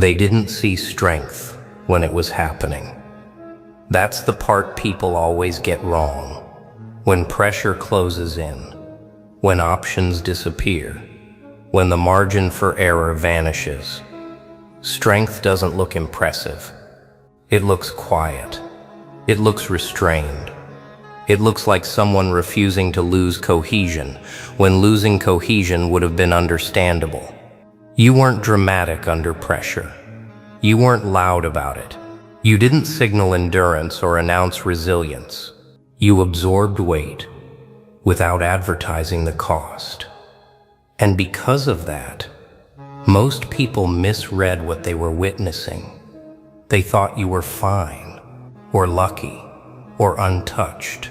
They didn't see strength when it was happening. That's the part people always get wrong. When pressure closes in, when options disappear, when the margin for error vanishes, strength doesn't look impressive. It looks quiet. It looks restrained. It looks like someone refusing to lose cohesion, when losing cohesion would have been understandable. You weren't dramatic under pressure. You weren't loud about it. You didn't signal endurance or announce resilience. You absorbed weight without advertising the cost. And because of that, most people misread what they were witnessing. They thought you were fine, or lucky, or untouched.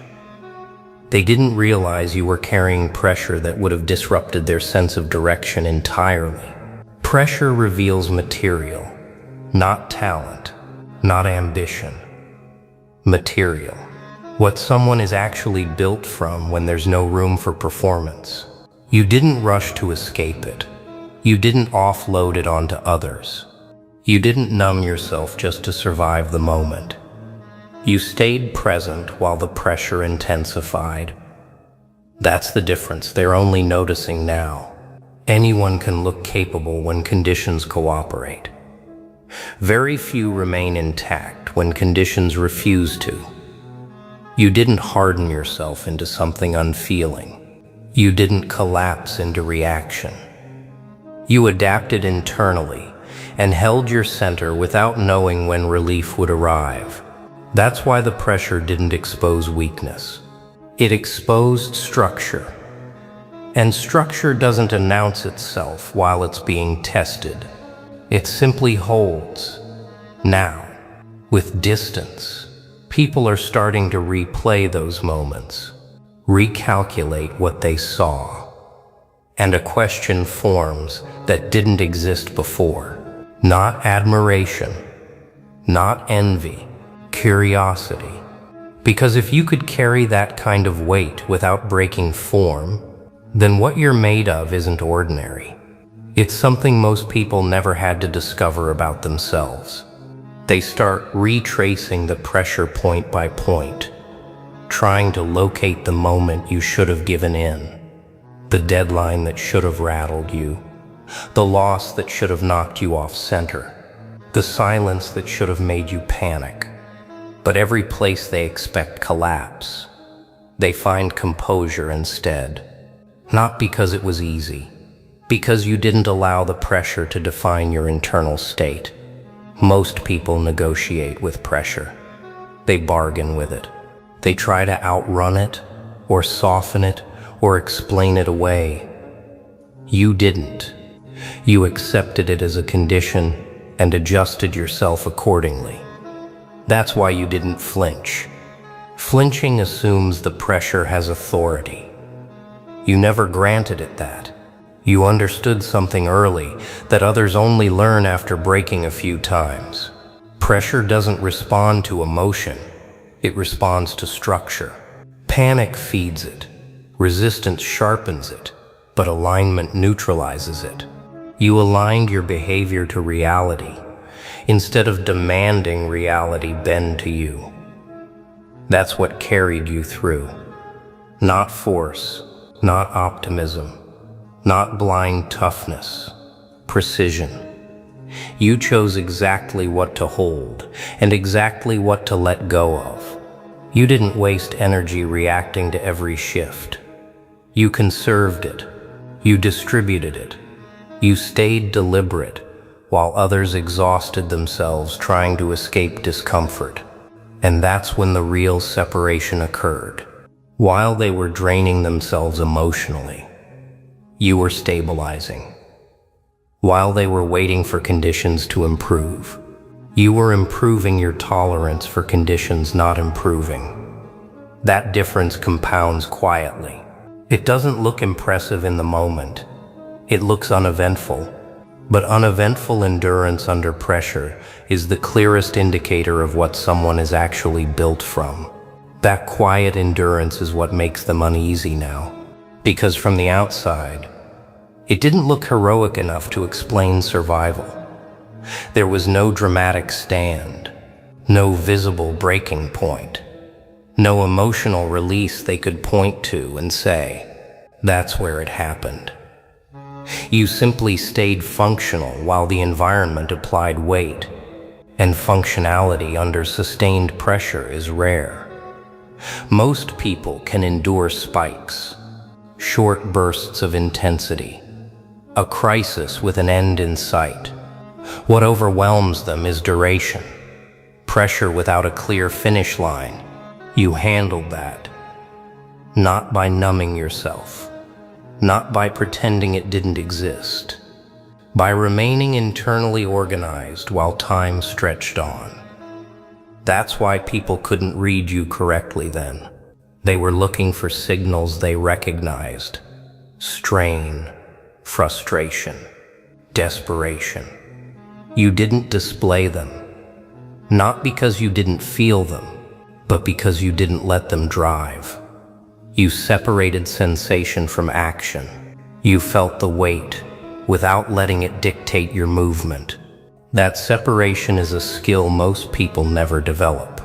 They didn't realize you were carrying pressure that would have disrupted their sense of direction entirely. Pressure reveals material, not talent, not ambition. Material. What someone is actually built from when there's no room for performance. You didn't rush to escape it. You didn't offload it onto others. You didn't numb yourself just to survive the moment. You stayed present while the pressure intensified. That's the difference they're only noticing now. Anyone can look capable when conditions cooperate. Very few remain intact when conditions refuse to. You didn't harden yourself into something unfeeling. You didn't collapse into reaction. You adapted internally and held your center without knowing when relief would arrive. That's why the pressure didn't expose weakness. It exposed structure. And structure doesn't announce itself while it's being tested. It simply holds. Now, with distance, people are starting to replay those moments, recalculate what they saw. And a question forms that didn't exist before. Not admiration, not envy, curiosity. Because if you could carry that kind of weight without breaking form, then what you're made of isn't ordinary. It's something most people never had to discover about themselves. They start retracing the pressure point by point, trying to locate the moment you should have given in, the deadline that should have rattled you, the loss that should have knocked you off center, the silence that should have made you panic. But every place they expect collapse, they find composure instead. Not because it was easy, because you didn't allow the pressure to define your internal state. Most people negotiate with pressure. They bargain with it. They try to outrun it, or soften it, or explain it away. You didn't. You accepted it as a condition and adjusted yourself accordingly. That's why you didn't flinch. Flinching assumes the pressure has authority. You never granted it that. You understood something early that others only learn after breaking a few times. Pressure doesn't respond to emotion. It responds to structure. Panic feeds it. Resistance sharpens it, but alignment neutralizes it. You aligned your behavior to reality instead of demanding reality bend to you. That's what carried you through. Not force, not optimism, not blind toughness, precision. You chose exactly what to hold and exactly what to let go of. You didn't waste energy reacting to every shift. You conserved it. You distributed it. You stayed deliberate while others exhausted themselves trying to escape discomfort. And that's when the real separation occurred. While they were draining themselves emotionally, you were stabilizing. While they were waiting for conditions to improve, you were improving your tolerance for conditions not improving. That difference compounds quietly. It doesn't look impressive in the moment. It looks uneventful. But uneventful endurance under pressure is the clearest indicator of what someone is actually built from. That quiet endurance is what makes them uneasy now. Because from the outside, it didn't look heroic enough to explain survival. There was no dramatic stand, no visible breaking point, no emotional release they could point to and say, "That's where it happened." You simply stayed functional while the environment applied weight, and functionality under sustained pressure is rare. Most people can endure spikes, short bursts of intensity, a crisis with an end in sight. What overwhelms them is duration, pressure without a clear finish line. You handled that, not by numbing yourself, not by pretending it didn't exist, by remaining internally organized while time stretched on. That's why people couldn't read you correctly then. They were looking for signals they recognized: strain, frustration, desperation. You didn't display them, not because you didn't feel them, but because you didn't let them drive. You separated sensation from action. You felt the weight without letting it dictate your movement. That separation is a skill most people never develop,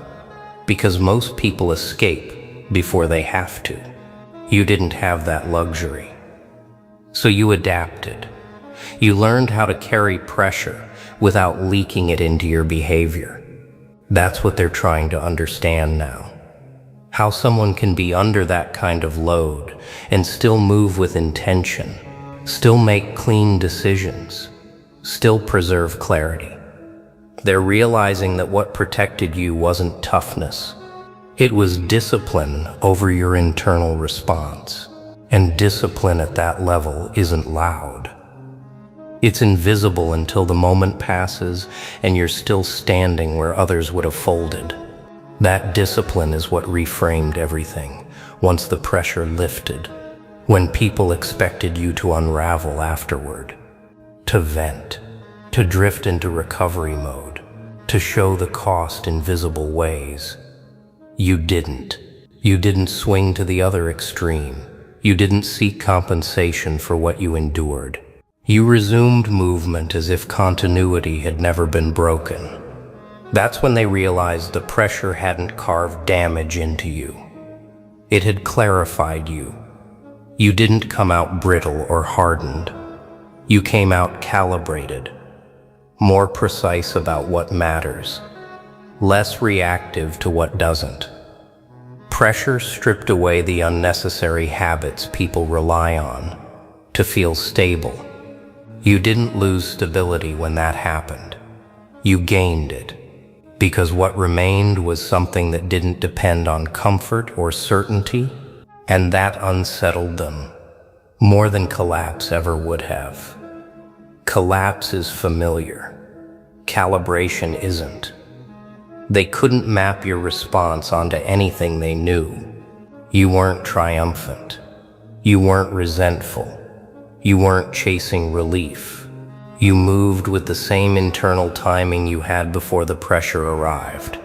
because most people escape before they have to. You didn't have that luxury. So you adapted. You learned how to carry pressure without leaking it into your behavior. That's what they're trying to understand now. How someone can be under that kind of load and still move with intention, still make clean decisions, still preserve clarity. They're realizing that what protected you wasn't toughness. It was discipline over your internal response. And discipline at that level isn't loud. It's invisible until the moment passes and you're still standing where others would have folded. That discipline is what reframed everything once the pressure lifted, when people expected you to unravel afterward, to vent, to drift into recovery mode, to show the cost in visible ways. You didn't. You didn't swing to the other extreme. You didn't seek compensation for what you endured. You resumed movement as if continuity had never been broken. That's when they realized the pressure hadn't carved damage into you. It had clarified you. You didn't come out brittle or hardened. You came out calibrated, more precise about what matters, less reactive to what doesn't. Pressure stripped away the unnecessary habits people rely on to feel stable. You didn't lose stability when that happened. You gained it, because what remained was something that didn't depend on comfort or certainty, and that unsettled them more than collapse ever would have. Collapse is familiar. Calibration isn't. They couldn't map your response onto anything they knew. You weren't triumphant. You weren't resentful. You weren't chasing relief. You moved with the same internal timing you had before the pressure arrived.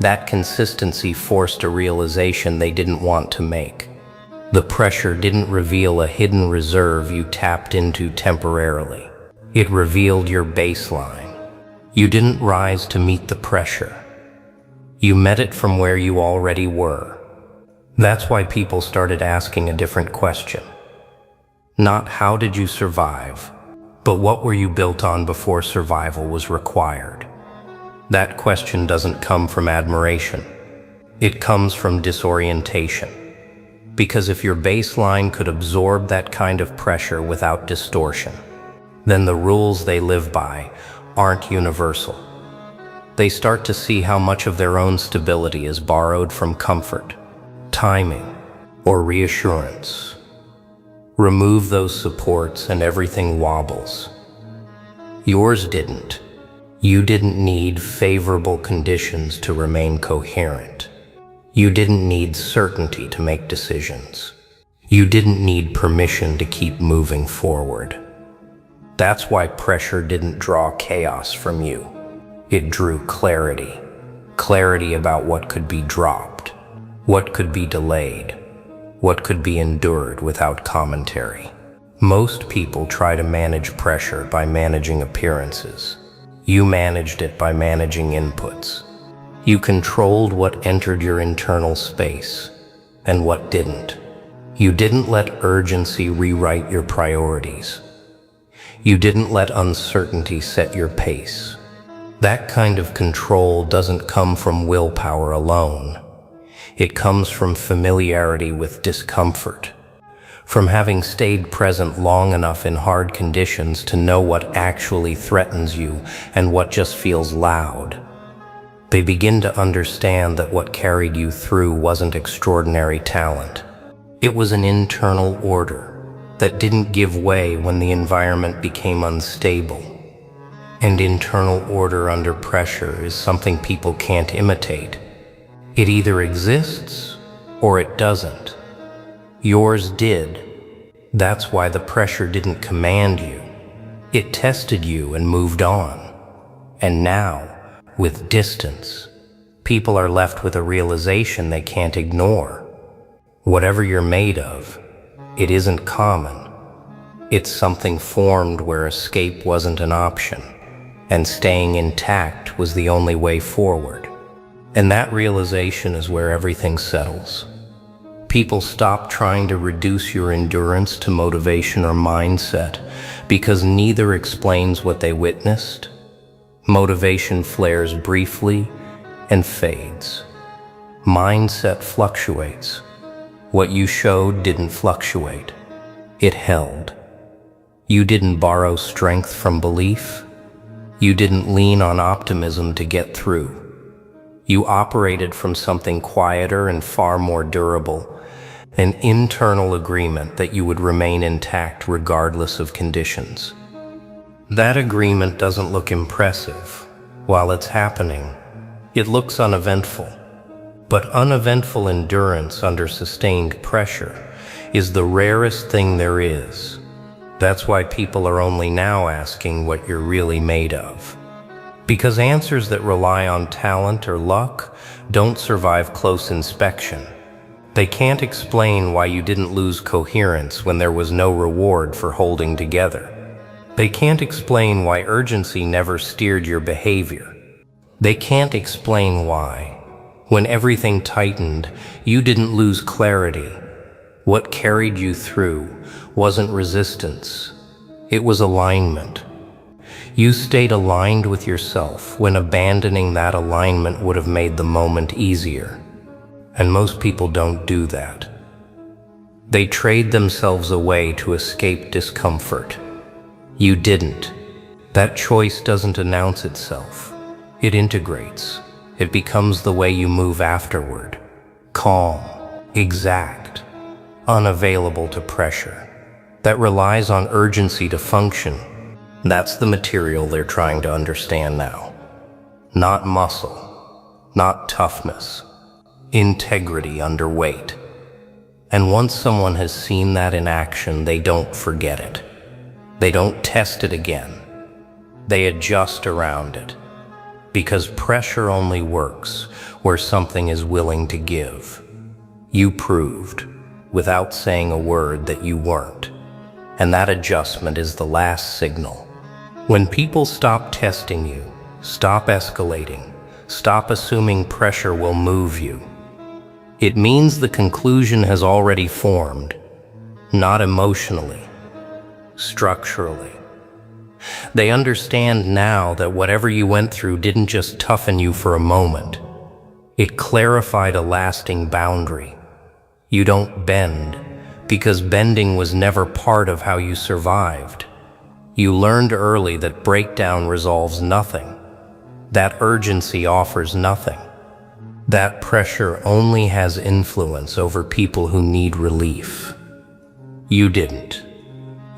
That consistency forced a realization they didn't want to make. The pressure didn't reveal a hidden reserve you tapped into temporarily. It revealed your baseline. You didn't rise to meet the pressure. You met it from where you already were. That's why people started asking a different question. Not how did you survive, but what were you built on before survival was required? That question doesn't come from admiration. It comes from disorientation. Because if your baseline could absorb that kind of pressure without distortion, then the rules they live by aren't universal. They start to see how much of their own stability is borrowed from comfort, timing, or reassurance. Remove those supports and everything wobbles. Yours didn't. You didn't need favorable conditions to remain coherent. You didn't need certainty to make decisions. You didn't need permission to keep moving forward. That's why pressure didn't draw chaos from you. It drew clarity. Clarity about what could be dropped, what could be delayed, what could be endured without commentary. Most people try to manage pressure by managing appearances. You managed it by managing inputs. You controlled what entered your internal space and what didn't. You didn't let urgency rewrite your priorities. You didn't let uncertainty set your pace. That kind of control doesn't come from willpower alone. It comes from familiarity with discomfort, from having stayed present long enough in hard conditions to know what actually threatens you and what just feels loud. They begin to understand that what carried you through wasn't extraordinary talent. It was an internal order that didn't give way when the environment became unstable. And internal order under pressure is something people can't imitate. It either exists or it doesn't. Yours did. That's why the pressure didn't command you. It tested you and moved on. And now, with distance, people are left with a realization they can't ignore. Whatever you're made of, it isn't common. It's something formed where escape wasn't an option, and staying intact was the only way forward. And that realization is where everything settles. People stop trying to reduce your endurance to motivation or mindset because neither explains what they witnessed. Motivation flares briefly and fades. Mindset fluctuates. What you showed didn't fluctuate. It held. You didn't borrow strength from belief. You didn't lean on optimism to get through. You operated from something quieter and far more durable, an internal agreement that you would remain intact regardless of conditions. That agreement doesn't look impressive. While it's happening, it looks uneventful. But uneventful endurance under sustained pressure is the rarest thing there is. That's why people are only now asking what you're really made of. Because answers that rely on talent or luck don't survive close inspection. They can't explain why you didn't lose coherence when there was no reward for holding together. They can't explain why urgency never steered your behavior. They can't explain why, when everything tightened, you didn't lose clarity. What carried you through wasn't resistance. It was alignment. You stayed aligned with yourself when abandoning that alignment would have made the moment easier. And most people don't do that. They trade themselves away to escape discomfort. You didn't. That choice doesn't announce itself. It integrates. It becomes the way you move afterward. Calm, exact, unavailable to pressure. That relies on urgency to function. That's the material they're trying to understand now. Not muscle, not toughness, integrity under weight. And once someone has seen that in action, they don't forget it. They don't test it again. They adjust around it. Because pressure only works where something is willing to give. You proved, without saying a word, that you weren't. And that adjustment is the last signal. When people stop testing you, stop escalating, stop assuming pressure will move you, it means the conclusion has already formed, not emotionally, structurally. They understand now that whatever you went through didn't just toughen you for a moment. It clarified a lasting boundary. You don't bend, because bending was never part of how you survived. You learned early that breakdown resolves nothing. That urgency offers nothing. That pressure only has influence over people who need relief. You didn't.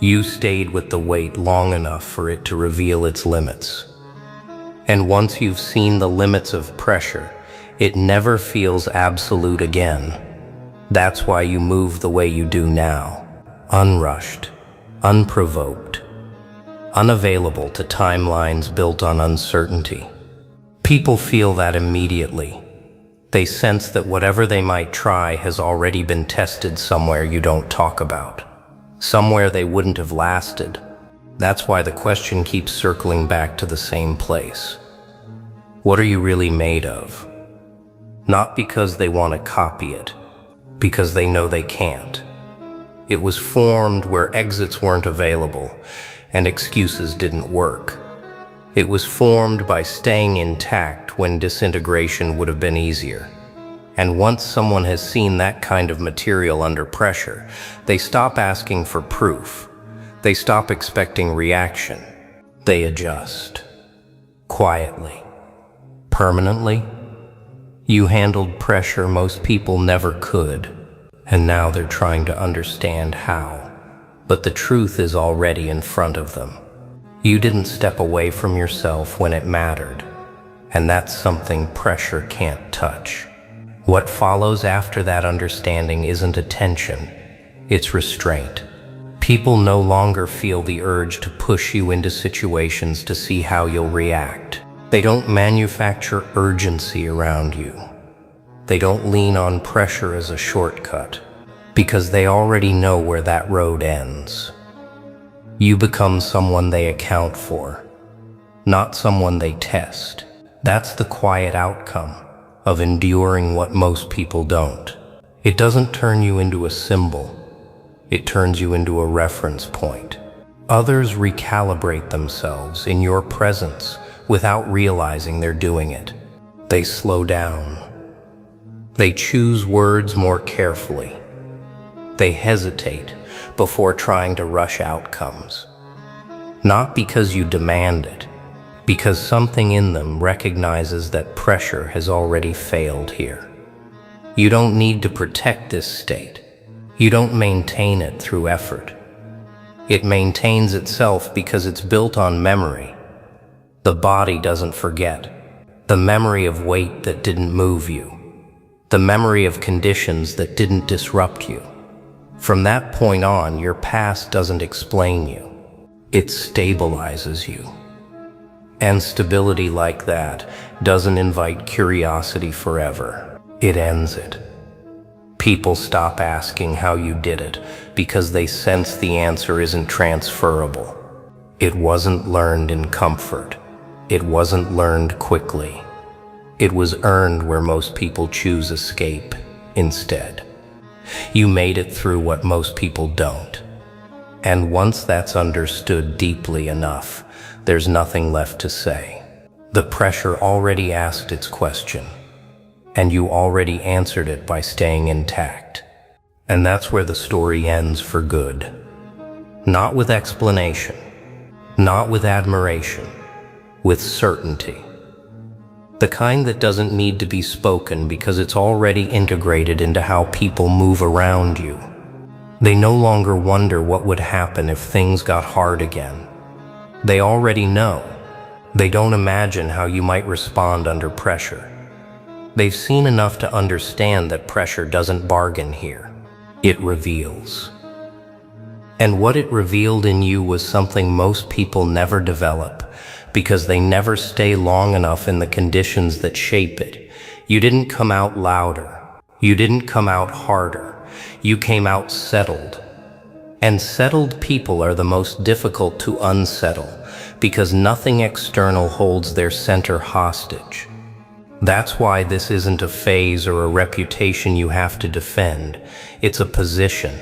You stayed with the weight long enough for it to reveal its limits. And once you've seen the limits of pressure, it never feels absolute again. That's why you move the way you do now, unrushed, unprovoked, unavailable to timelines built on uncertainty. People feel that immediately. They sense that whatever they might try has already been tested somewhere you don't talk about, somewhere they wouldn't have lasted. That's why the question keeps circling back to the same place. What are you really made of? Not because they want to copy it, because they know they can't. It was formed where exits weren't available and excuses didn't work. It was formed by staying intact when disintegration would have been easier. And once someone has seen that kind of material under pressure, they stop asking for proof. They stop expecting reaction. They adjust. Quietly. Permanently. You handled pressure most people never could, and now they're trying to understand how. But the truth is already in front of them. You didn't step away from yourself when it mattered, and that's something pressure can't touch. What follows after that understanding isn't attention, it's restraint. People no longer feel the urge to push you into situations to see how you'll react. They don't manufacture urgency around you. They don't lean on pressure as a shortcut, because they already know where that road ends. You become someone they account for, not someone they test. That's the quiet outcome of enduring what most people don't. It doesn't turn you into a symbol. It turns you into a reference point. Others recalibrate themselves in your presence without realizing they're doing it. They slow down. They choose words more carefully. They hesitate before trying to rush outcomes. Not because you demand it, because something in them recognizes that pressure has already failed here. You don't need to protect this state. You don't maintain it through effort. It maintains itself because it's built on memory. The body doesn't forget. The memory of weight that didn't move you. The memory of conditions that didn't disrupt you. From that point on, your past doesn't explain you. It stabilizes you. And stability like that doesn't invite curiosity forever. It ends it. People stop asking how you did it because they sense the answer isn't transferable. It wasn't learned in comfort. It wasn't learned quickly. It was earned where most people choose escape instead. You made it through what most people don't. And once that's understood deeply enough, there's nothing left to say. The pressure already asked its question, and you already answered it by staying intact. And that's where the story ends for good. Not with explanation, not with admiration, with certainty. The kind that doesn't need to be spoken because it's already integrated into how people move around you. They no longer wonder what would happen if things got hard again. They already know. They don't imagine how you might respond under pressure. They've seen enough to understand that pressure doesn't bargain here. It reveals. And what it revealed in you was something most people never develop, because they never stay long enough in the conditions that shape it. You didn't come out louder. You didn't come out harder. You came out settled. And settled people are the most difficult to unsettle, because nothing external holds their center hostage. That's why this isn't a phase or a reputation you have to defend. It's a position,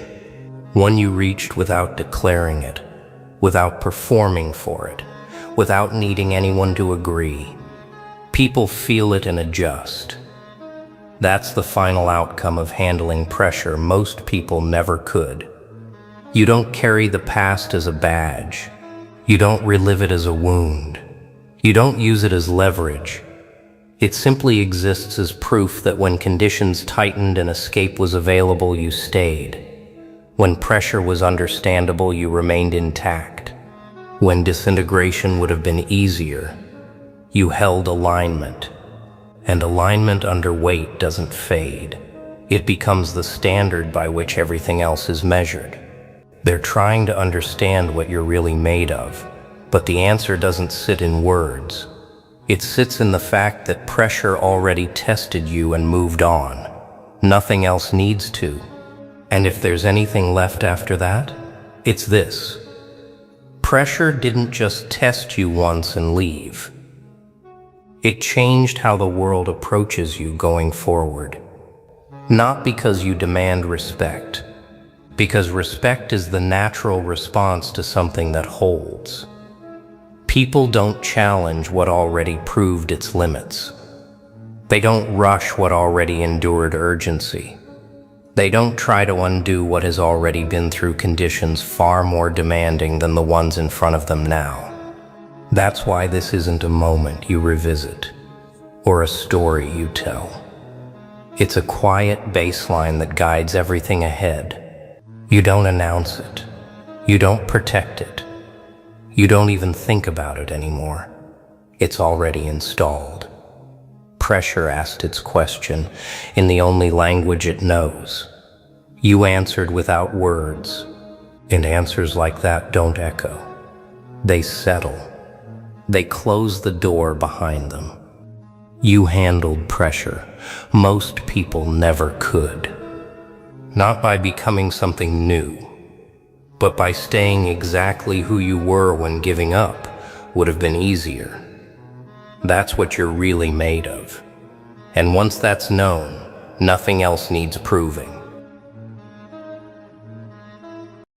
one you reached without declaring it, without performing for it, without needing anyone to agree. People feel it and adjust. That's the final outcome of handling pressure most people never could. You don't carry the past as a badge. You don't relive it as a wound. You don't use it as leverage. It simply exists as proof that when conditions tightened and escape was available, you stayed. When pressure was understandable, you remained intact. When disintegration would have been easier, you held alignment. And alignment under weight doesn't fade. It becomes the standard by which everything else is measured. They're trying to understand what you're really made of, but the answer doesn't sit in words. It sits in the fact that pressure already tested you and moved on. Nothing else needs to. And if there's anything left after that, it's this. pressure didn't just test you once and leave. It changed how the world approaches you going forward. Not because you demand respect, because respect is the natural response to something that holds. People don't challenge what already proved its limits. They don't rush what already endured urgency. They don't try to undo what has already been through conditions far more demanding than the ones in front of them now. That's why this isn't a moment you revisit, or a story you tell. It's a quiet baseline that guides everything ahead. You don't announce it. You don't protect it. You don't even think about it anymore. It's already installed. Pressure asked its question in the only language it knows. You answered without words, and answers like that don't echo. They settle. They close the door behind them. You handled pressure most people never could. Not by becoming something new, but by staying exactly who you were when giving up would have been easier. That's what you're really made of. And once that's known, nothing else needs proving.